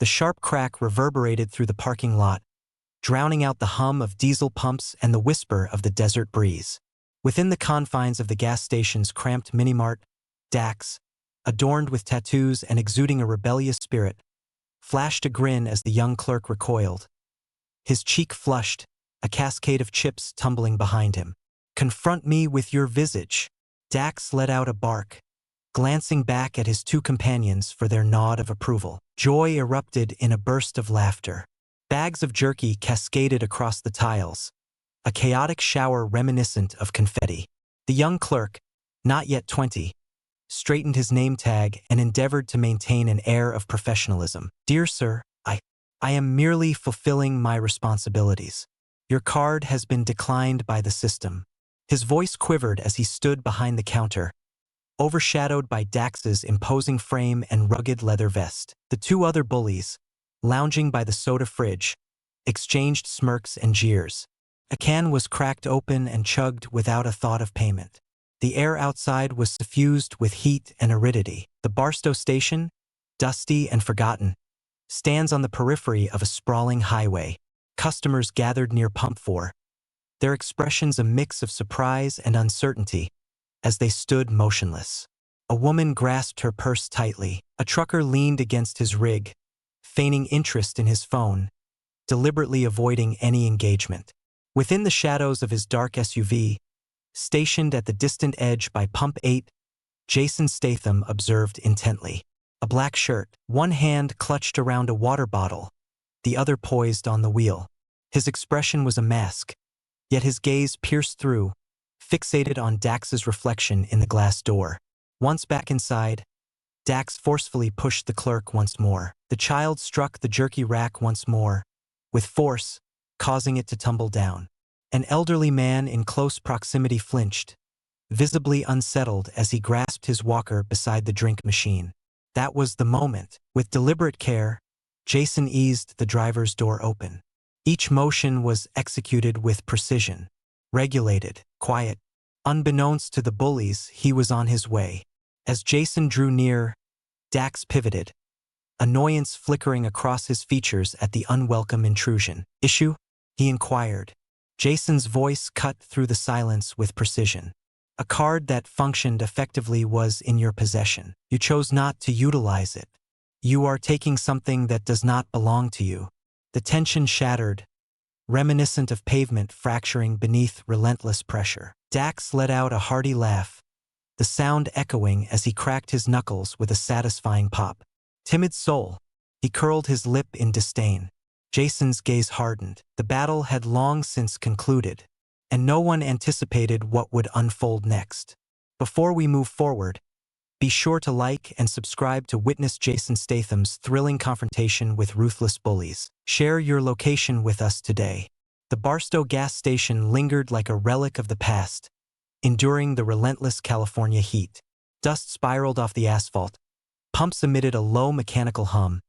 The sharp crack reverberated through the parking lot, drowning out the hum of diesel pumps and the whisper of the desert breeze. Within the confines of the gas station's cramped mini-mart, Dax, adorned with tattoos and exuding a rebellious spirit, flashed a grin as the young clerk recoiled. His cheek flushed, a cascade of chips tumbling behind him. "Confront me with your visage." Dax let out a bark, glancing back at his two companions for their nod of approval. Joy erupted in a burst of laughter. Bags of jerky cascaded across the tiles, a chaotic shower reminiscent of confetti. The young clerk, not yet 20, straightened his name tag and endeavored to maintain an air of professionalism. "Dear sir, I am merely fulfilling my responsibilities. Your card has been declined by the system." His voice quivered as he stood behind the counter, overshadowed by Dax's imposing frame and rugged leather vest. The two other bullies, lounging by the soda fridge, exchanged smirks and jeers. A can was cracked open and chugged without a thought of payment. The air outside was suffused with heat and aridity. The Barstow station, dusty and forgotten, stands on the periphery of a sprawling highway. Customers gathered near Pump 4, their expressions a mix of surprise and uncertainty as they stood motionless. A woman grasped her purse tightly. A trucker leaned against his rig, feigning interest in his phone, deliberately avoiding any engagement. Within the shadows of his dark SUV, stationed at the distant edge by Pump 8, Jason Statham observed intently. A black shirt, one hand clutched around a water bottle, the other poised on the wheel. His expression was a mask, yet his gaze pierced through, fixated on Dax's reflection in the glass door. Once back inside, Dax forcefully pushed the clerk once more. The child struck the jerky rack once more, with force, causing it to tumble down. An elderly man in close proximity flinched, visibly unsettled as he grasped his walker beside the drink machine. That was the moment. With deliberate care, Jason eased the driver's door open. Each motion was executed with precision, regulated, quiet. Unbeknownst to the bullies, he was on his way. As Jason drew near, Dax pivoted, annoyance flickering across his features at the unwelcome intrusion. "Issue?" he inquired. Jason's voice cut through the silence with precision. "A card that functioned effectively was in your possession. You chose not to utilize it. You are taking something that does not belong to you." The tension shattered, reminiscent of pavement fracturing beneath relentless pressure. Dax let out a hearty laugh, the sound echoing as he cracked his knuckles with a satisfying pop. "Timid soul." He curled his lip in disdain. Jason's gaze hardened. The battle had long since concluded, and no one anticipated what would unfold next. Before we move forward, be sure to like and subscribe to witness Jason Statham's thrilling confrontation with ruthless bullies. Share your location with us today. The Barstow gas station lingered like a relic of the past, enduring the relentless California heat. Dust spiraled off the asphalt, pumps emitted a low mechanical hum,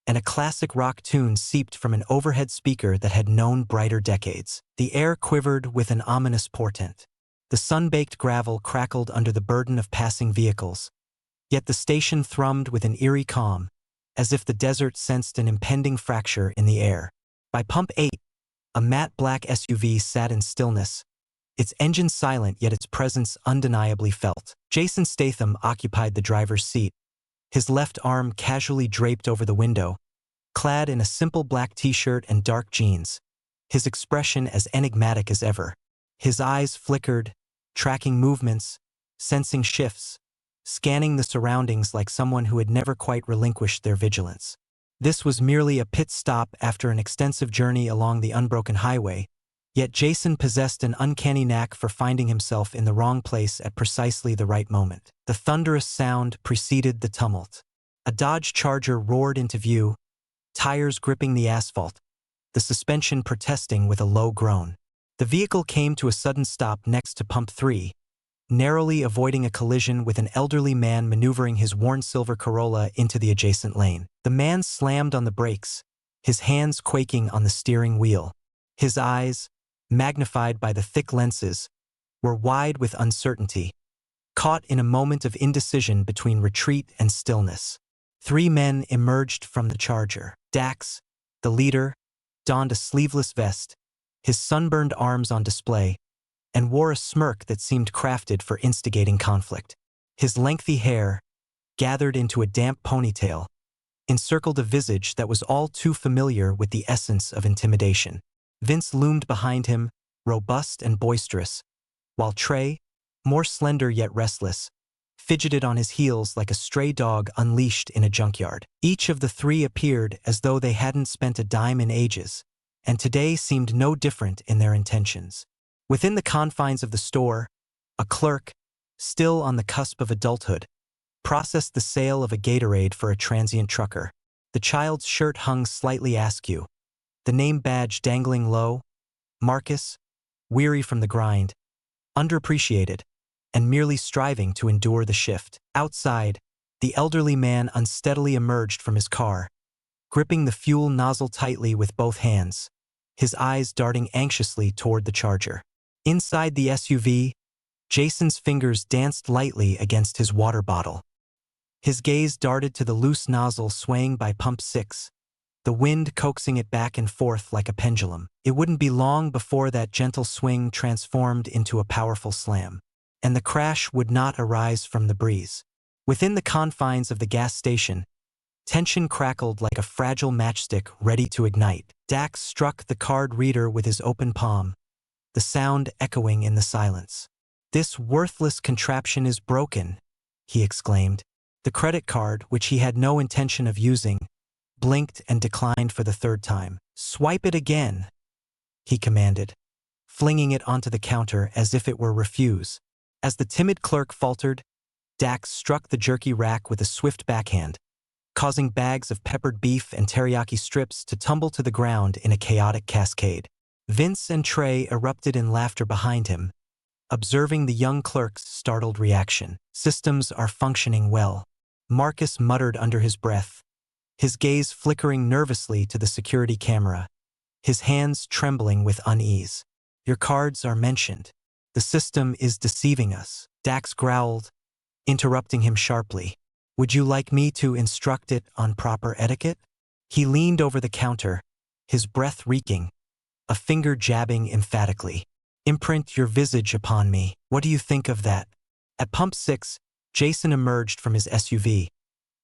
and a classic rock tune seeped from an overhead speaker that had known brighter decades. The air quivered with an ominous portent. The sun-baked gravel crackled under the burden of passing vehicles, yet the station thrummed with an eerie calm, as if the desert sensed an impending fracture in the air. By Pump 8, a matte black SUV sat in stillness, its engine silent yet its presence undeniably felt. Jason Statham occupied the driver's seat, his left arm casually draped over the window, clad in a simple black t-shirt and dark jeans, his expression as enigmatic as ever. His eyes flickered, tracking movements, sensing shifts, scanning the surroundings like someone who had never quite relinquished their vigilance. This was merely a pit stop after an extensive journey along the unbroken highway, yet Jason possessed an uncanny knack for finding himself in the wrong place at precisely the right moment. The thunderous sound preceded the tumult. A Dodge Charger roared into view, tires gripping the asphalt, the suspension protesting with a low groan. The vehicle came to a sudden stop next to Pump 3, narrowly avoiding a collision with an elderly man maneuvering his worn silver Corolla into the adjacent lane. The man slammed on the brakes, his hands quaking on the steering wheel. His eyes, magnified by the thick lenses, were wide with uncertainty, caught in a moment of indecision between retreat and stillness. 3 men emerged from the Charger. Dax, the leader, donned a sleeveless vest, his sunburned arms on display, and wore a smirk that seemed crafted for instigating conflict. His lengthy hair, gathered into a damp ponytail, encircled a visage that was all too familiar with the essence of intimidation. Vince loomed behind him, robust and boisterous, while Trey, more slender yet restless, fidgeted on his heels like a stray dog unleashed in a junkyard. Each of the three appeared as though they hadn't spent a dime in ages, and today seemed no different in their intentions. Within the confines of the store, a clerk, still on the cusp of adulthood, processed the sale of a Gatorade for a transient trucker. The child's shirt hung slightly askew, the name badge dangling low. Marcus, weary from the grind, underappreciated, and merely striving to endure the shift. Outside, the elderly man unsteadily emerged from his car, gripping the fuel nozzle tightly with both hands, his eyes darting anxiously toward the charger. Inside the SUV, Jason's fingers danced lightly against his water bottle. His gaze darted to the loose nozzle swaying by pump 6, the wind coaxing it back and forth like a pendulum. It wouldn't be long before that gentle swing transformed into a powerful slam, and the crash would not arise from the breeze. Within the confines of the gas station, tension crackled like a fragile matchstick ready to ignite. Dax struck the card reader with his open palm, the sound echoing in the silence. "This worthless contraption is broken," he exclaimed. The credit card, which he had no intention of using, blinked and declined for the third time. "Swipe it again," he commanded, flinging it onto the counter as if it were refuse. As the timid clerk faltered, Dax struck the jerky rack with a swift backhand, causing bags of peppered beef and teriyaki strips to tumble to the ground in a chaotic cascade. Vince and Trey erupted in laughter behind him, observing the young clerk's startled reaction. "Systems are functioning well," Marcus muttered under his breath, his gaze flickering nervously to the security camera, his hands trembling with unease. "Your cards are mentioned. The system is deceiving us," Dax growled, interrupting him sharply. "Would you like me to instruct it on proper etiquette?" He leaned over the counter, his breath reeking, a finger jabbing emphatically. "Imprint your visage upon me. What do you think of that?" At pump 6, Jason emerged from his SUV,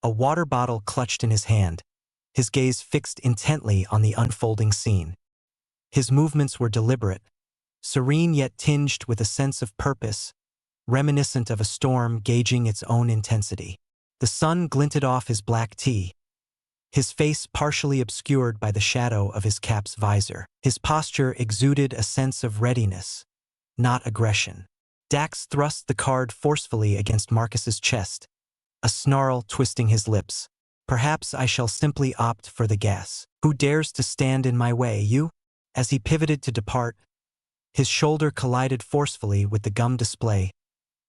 a water bottle clutched in his hand, his gaze fixed intently on the unfolding scene. His movements were deliberate, serene yet tinged with a sense of purpose, reminiscent of a storm gauging its own intensity. The sun glinted off his black tee, his face partially obscured by the shadow of his cap's visor. His posture exuded a sense of readiness, not aggression. Dax thrust the card forcefully against Marcus's chest, a snarl twisting his lips. "Perhaps I shall simply opt for the gas. Who dares to stand in my way, you?" As he pivoted to depart, his shoulder collided forcefully with the gum display,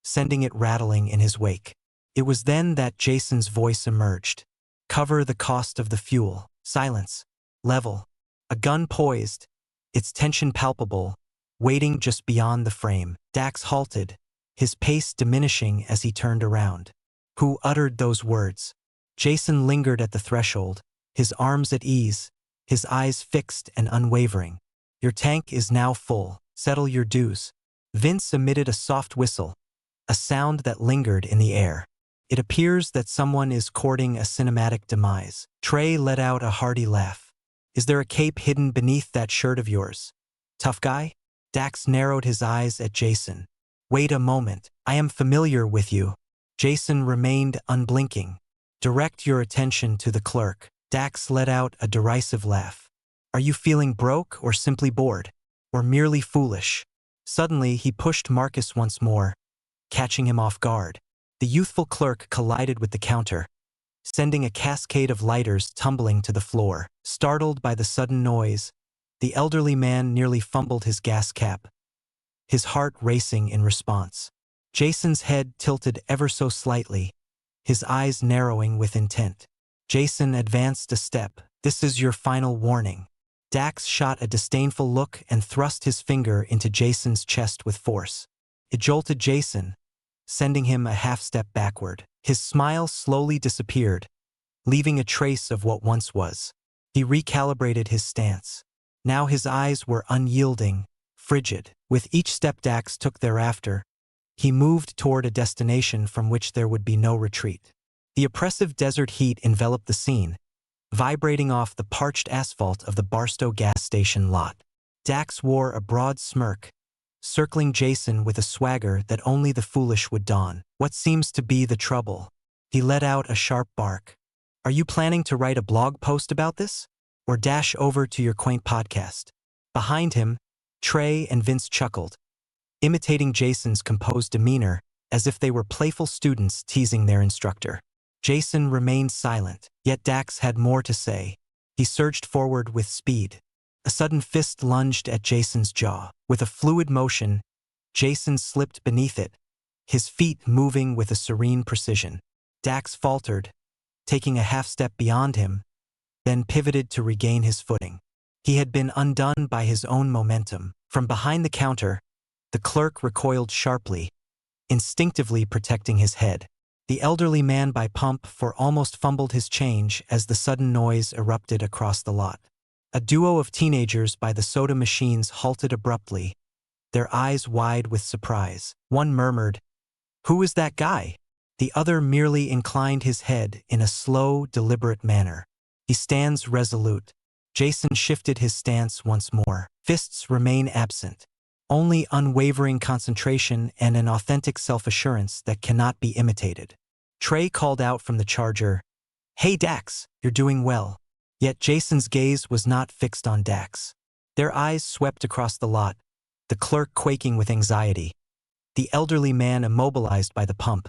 sending it rattling in his wake. It was then that Jason's voice emerged. "Cover the cost of the fuel." Silence. Level. A gun poised, its tension palpable, waiting just beyond the frame. Dax halted, his pace diminishing as he turned around. "Who uttered those words?" Jason lingered at the threshold, his arms at ease, his eyes fixed and unwavering. "Your tank is now full. Settle your dues." Vince emitted a soft whistle, a sound that lingered in the air. "It appears that someone is courting a cinematic demise." Trey let out a hearty laugh. "Is there a cape hidden beneath that shirt of yours, tough guy?" Dax narrowed his eyes at Jason. "Wait a moment. I am familiar with you." Jason remained unblinking. "Direct your attention to the clerk." Dax let out a derisive laugh. "Are you feeling broke or simply bored? Or merely foolish?" Suddenly, he pushed Marcus once more, catching him off guard. The youthful clerk collided with the counter, sending a cascade of lighters tumbling to the floor. Startled by the sudden noise, the elderly man nearly fumbled his gas cap, his heart racing in response. Jason's head tilted ever so slightly, his eyes narrowing with intent. Jason advanced a step. "This is your final warning." Dax shot a disdainful look and thrust his finger into Jason's chest with force. It jolted Jason, sending him a half-step backward. His smile slowly disappeared, leaving a trace of what once was. He recalibrated his stance. Now his eyes were unyielding, frigid. With each step Dax took thereafter, he moved toward a destination from which there would be no retreat. The oppressive desert heat enveloped the scene, vibrating off the parched asphalt of the Barstow gas station lot. Dax wore a broad smirk, circling Jason with a swagger that only the foolish would don. What seems to be the trouble? He let out a sharp bark. Are you planning to write a blog post about this? Or dash over to your quaint podcast? Behind him, Trey and Vince chuckled, imitating Jason's composed demeanor as if they were playful students teasing their instructor. Jason remained silent, yet Dax had more to say. He surged forward with speed. A sudden fist lunged at Jason's jaw. With a fluid motion, Jason slipped beneath it, his feet moving with a serene precision. Dax faltered, taking a half-step beyond him, then pivoted to regain his footing. He had been undone by his own momentum. From behind the counter, the clerk recoiled sharply, instinctively protecting his head. The elderly man by pump for almost fumbled his change as the sudden noise erupted across the lot. A duo of teenagers by the soda machines halted abruptly, their eyes wide with surprise. One murmured, "Who is that guy?" The other merely inclined his head in a slow, deliberate manner. "He stands resolute." Jason shifted his stance once more. Fists remain absent. Only unwavering concentration and an authentic self-assurance that cannot be imitated. Trey called out from the charger, "Hey Dax, you're doing well." Yet Jason's gaze was not fixed on Dax. Their eyes swept across the lot, the clerk quaking with anxiety, the elderly man immobilized by the pump,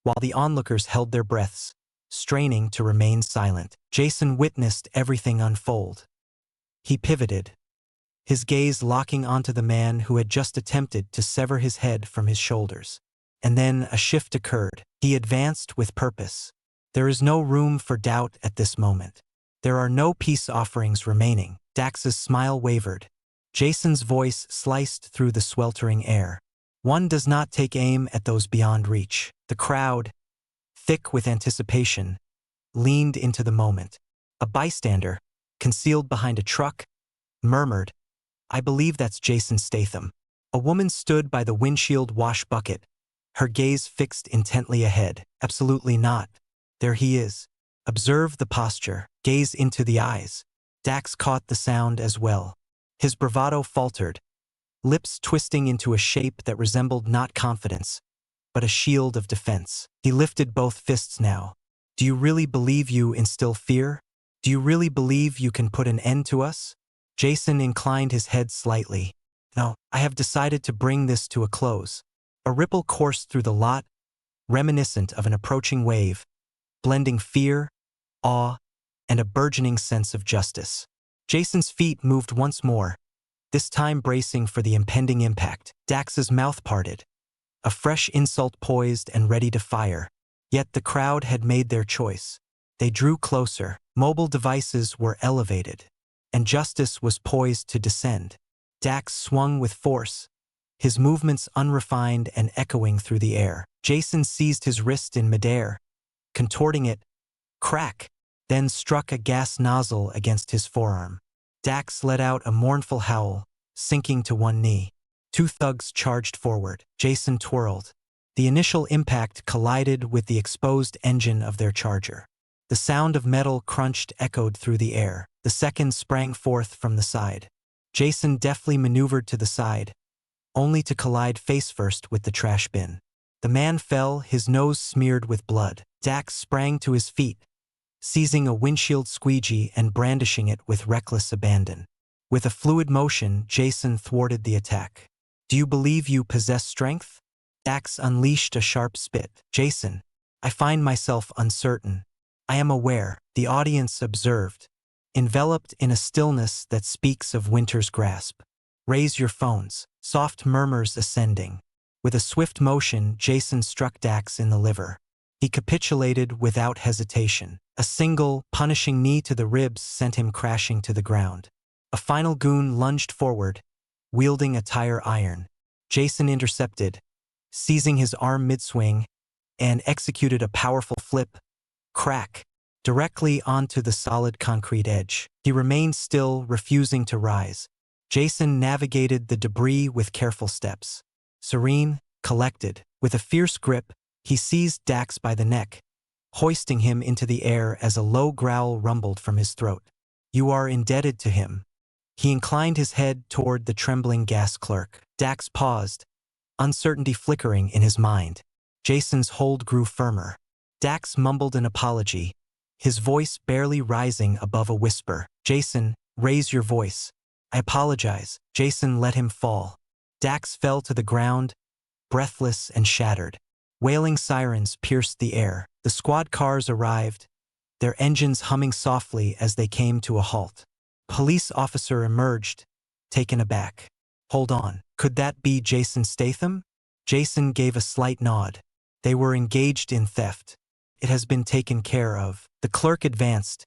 while the onlookers held their breaths, straining to remain silent. Jason witnessed everything unfold. He pivoted, his gaze locking onto the man who had just attempted to sever his head from his shoulders. And then a shift occurred. He advanced with purpose. There is no room for doubt at this moment. There are no peace offerings remaining. Dax's smile wavered. Jason's voice sliced through the sweltering air. One does not take aim at those beyond reach. The crowd, thick with anticipation, leaned into the moment. A bystander, concealed behind a truck, murmured, "I believe that's Jason Statham." A woman stood by the windshield wash bucket, her gaze fixed intently ahead. "Absolutely not. There he is." Observe the posture. Gaze into the eyes. Dax caught the sound as well. His bravado faltered, lips twisting into a shape that resembled not confidence, but a shield of defense. He lifted both fists now. "Do you really believe you instill fear? Do you really believe you can put an end to us?" Jason inclined his head slightly. "No, I have decided to bring this to a close." A ripple coursed through the lot, reminiscent of an approaching wave, blending fear, awe, and a burgeoning sense of justice. Jason's feet moved once more, this time bracing for the impending impact. Dax's mouth parted, a fresh insult poised and ready to fire. Yet the crowd had made their choice. They drew closer, mobile devices were elevated, and justice was poised to descend. Dax swung with force, his movements unrefined and echoing through the air. Jason seized his wrist in midair, contorting it, crack, then struck a gas nozzle against his forearm. Dax let out a mournful howl, sinking to one knee. Two thugs charged forward. Jason twirled. The initial impact collided with the exposed engine of their charger. The sound of metal crunched echoed through the air. The second sprang forth from the side. Jason deftly maneuvered to the side, only to collide face-first with the trash bin. The man fell, his nose smeared with blood. Dax sprang to his feet, seizing a windshield squeegee and brandishing it with reckless abandon. With a fluid motion, Jason thwarted the attack. "Do you believe you possess strength?" Dax unleashed a sharp spit. "Jason, I find myself uncertain. I am aware," the audience observed, enveloped in a stillness that speaks of winter's grasp. "Raise your phones." Soft murmurs ascending. With a swift motion, Jason struck Dax in the liver. He capitulated without hesitation. A single, punishing knee to the ribs sent him crashing to the ground. A final goon lunged forward, wielding a tire iron. Jason intercepted, seizing his arm mid-swing, and executed a powerful flip. Crack. directly onto the solid concrete edge. He remained still, refusing to rise. Jason navigated the debris with careful steps. Serene, collected, with a fierce grip, he seized Dax by the neck, hoisting him into the air as a low growl rumbled from his throat. "You are indebted to him." He inclined his head toward the trembling gas clerk. Dax paused, uncertainty flickering in his mind. Jason's hold grew firmer. Dax mumbled an apology, his voice barely rising above a whisper. "Jason, raise your voice." "I apologize." Jason let him fall. Dax fell to the ground, breathless and shattered. Wailing sirens pierced the air. The squad cars arrived, their engines humming softly as they came to a halt. Police officer emerged, taken aback. "Hold on, could that be Jason Statham?" Jason gave a slight nod. "They were engaged in theft. It has been taken care of." The clerk advanced,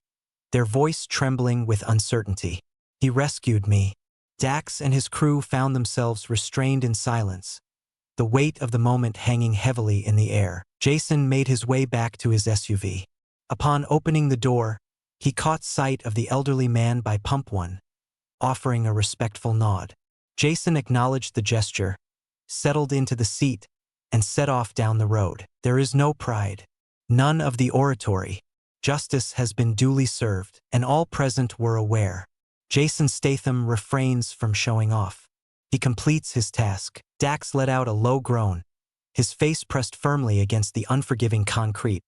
their voice trembling with uncertainty. "He rescued me." Dax and his crew found themselves restrained in silence, the weight of the moment hanging heavily in the air. Jason made his way back to his SUV. Upon opening the door, he caught sight of the elderly man by pump 1, offering a respectful nod. Jason acknowledged the gesture, settled into the seat, and set off down the road. There is no pride, none of the oratory. Justice has been duly served, and all present were aware. Jason Statham refrains from showing off. He completes his task. Dax let out a low groan, his face pressed firmly against the unforgiving concrete,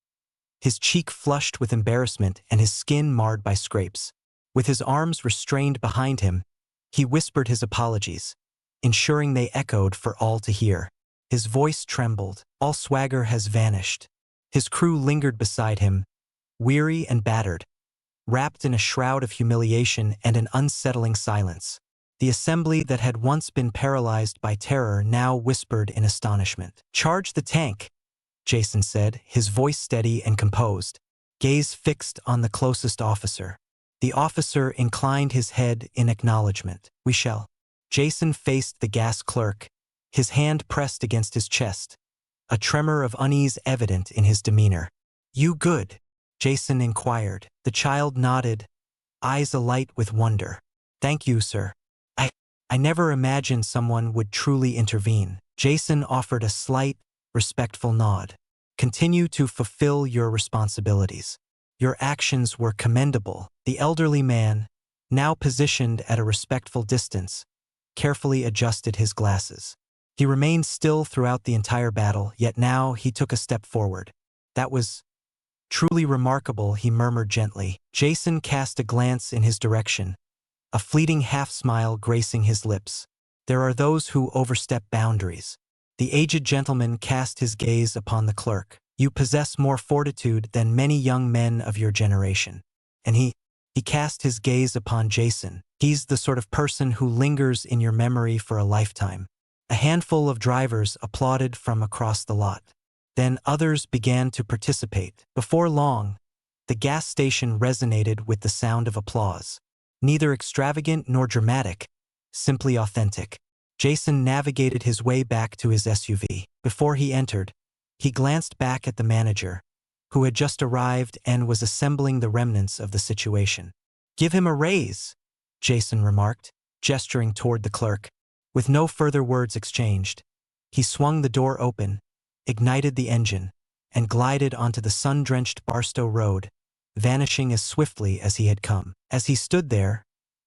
his cheek flushed with embarrassment and his skin marred by scrapes. With his arms restrained behind him, he whispered his apologies, ensuring they echoed for all to hear. His voice trembled. All swagger has vanished. His crew lingered beside him, weary and battered, wrapped in a shroud of humiliation and an unsettling silence. The assembly that had once been paralyzed by terror now whispered in astonishment. "Charge the tank," Jason said, his voice steady and composed, gaze fixed on the closest officer. The officer inclined his head in acknowledgement. "We shall." Jason faced the gas clerk, his hand pressed against his chest, a tremor of unease evident in his demeanor. "You good?" Jason inquired. The child nodded, eyes alight with wonder. "Thank you, sir. I never imagined someone would truly intervene." Jason offered a slight, respectful nod. "Continue to fulfill your responsibilities. Your actions were commendable." The elderly man, now positioned at a respectful distance, carefully adjusted his glasses. He remained still throughout the entire battle, yet now he took a step forward. "That was truly remarkable," he murmured gently. Jason cast a glance in his direction, a fleeting half-smile gracing his lips. "There are those who overstep boundaries." The aged gentleman cast his gaze upon the clerk. "You possess more fortitude than many young men of your generation." And he cast his gaze upon Jason. "He's the sort of person who lingers in your memory for a lifetime." A handful of drivers applauded from across the lot. Then others began to participate. Before long, the gas station resonated with the sound of applause. Neither extravagant nor dramatic, simply authentic. Jason navigated his way back to his SUV. Before he entered, he glanced back at the manager, who had just arrived and was assembling the remnants of the situation. "Give him a raise," Jason remarked, gesturing toward the clerk. With no further words exchanged, he swung the door open, ignited the engine, and glided onto the sun-drenched Barstow Road, vanishing as swiftly as he had come. As he stood there,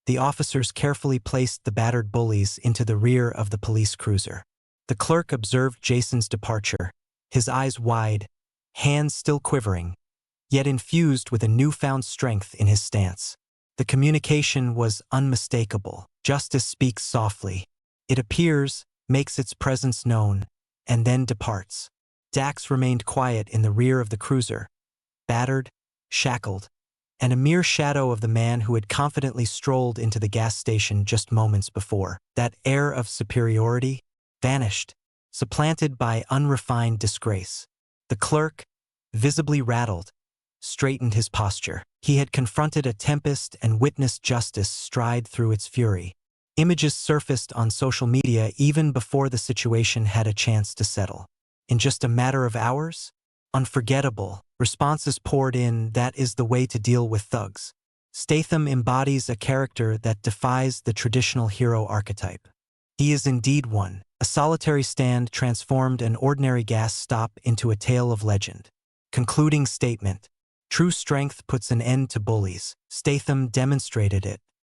the officers carefully placed the battered bullies into the rear of the police cruiser. The clerk observed Jason's departure, his eyes wide, hands still quivering, yet infused with a newfound strength in his stance. The communication was unmistakable. Justice speaks softly. It appears, makes its presence known, and then departs. Dax remained quiet in the rear of the cruiser, battered, shackled, and a mere shadow of the man who had confidently strolled into the gas station just moments before. That air of superiority vanished, supplanted by unrefined disgrace. The clerk, visibly rattled, straightened his posture. He had confronted a tempest and witnessed justice stride through its fury. Images surfaced on social media even before the situation had a chance to settle. In just a matter of hours, Unforgettable. Responses poured in, that is the way to deal with thugs. Statham embodies a character that defies the traditional hero archetype. He is indeed one. A solitary stand transformed an ordinary gas stop into a tale of legend. Concluding statement. True strength puts an end to bullies. Statham demonstrated it.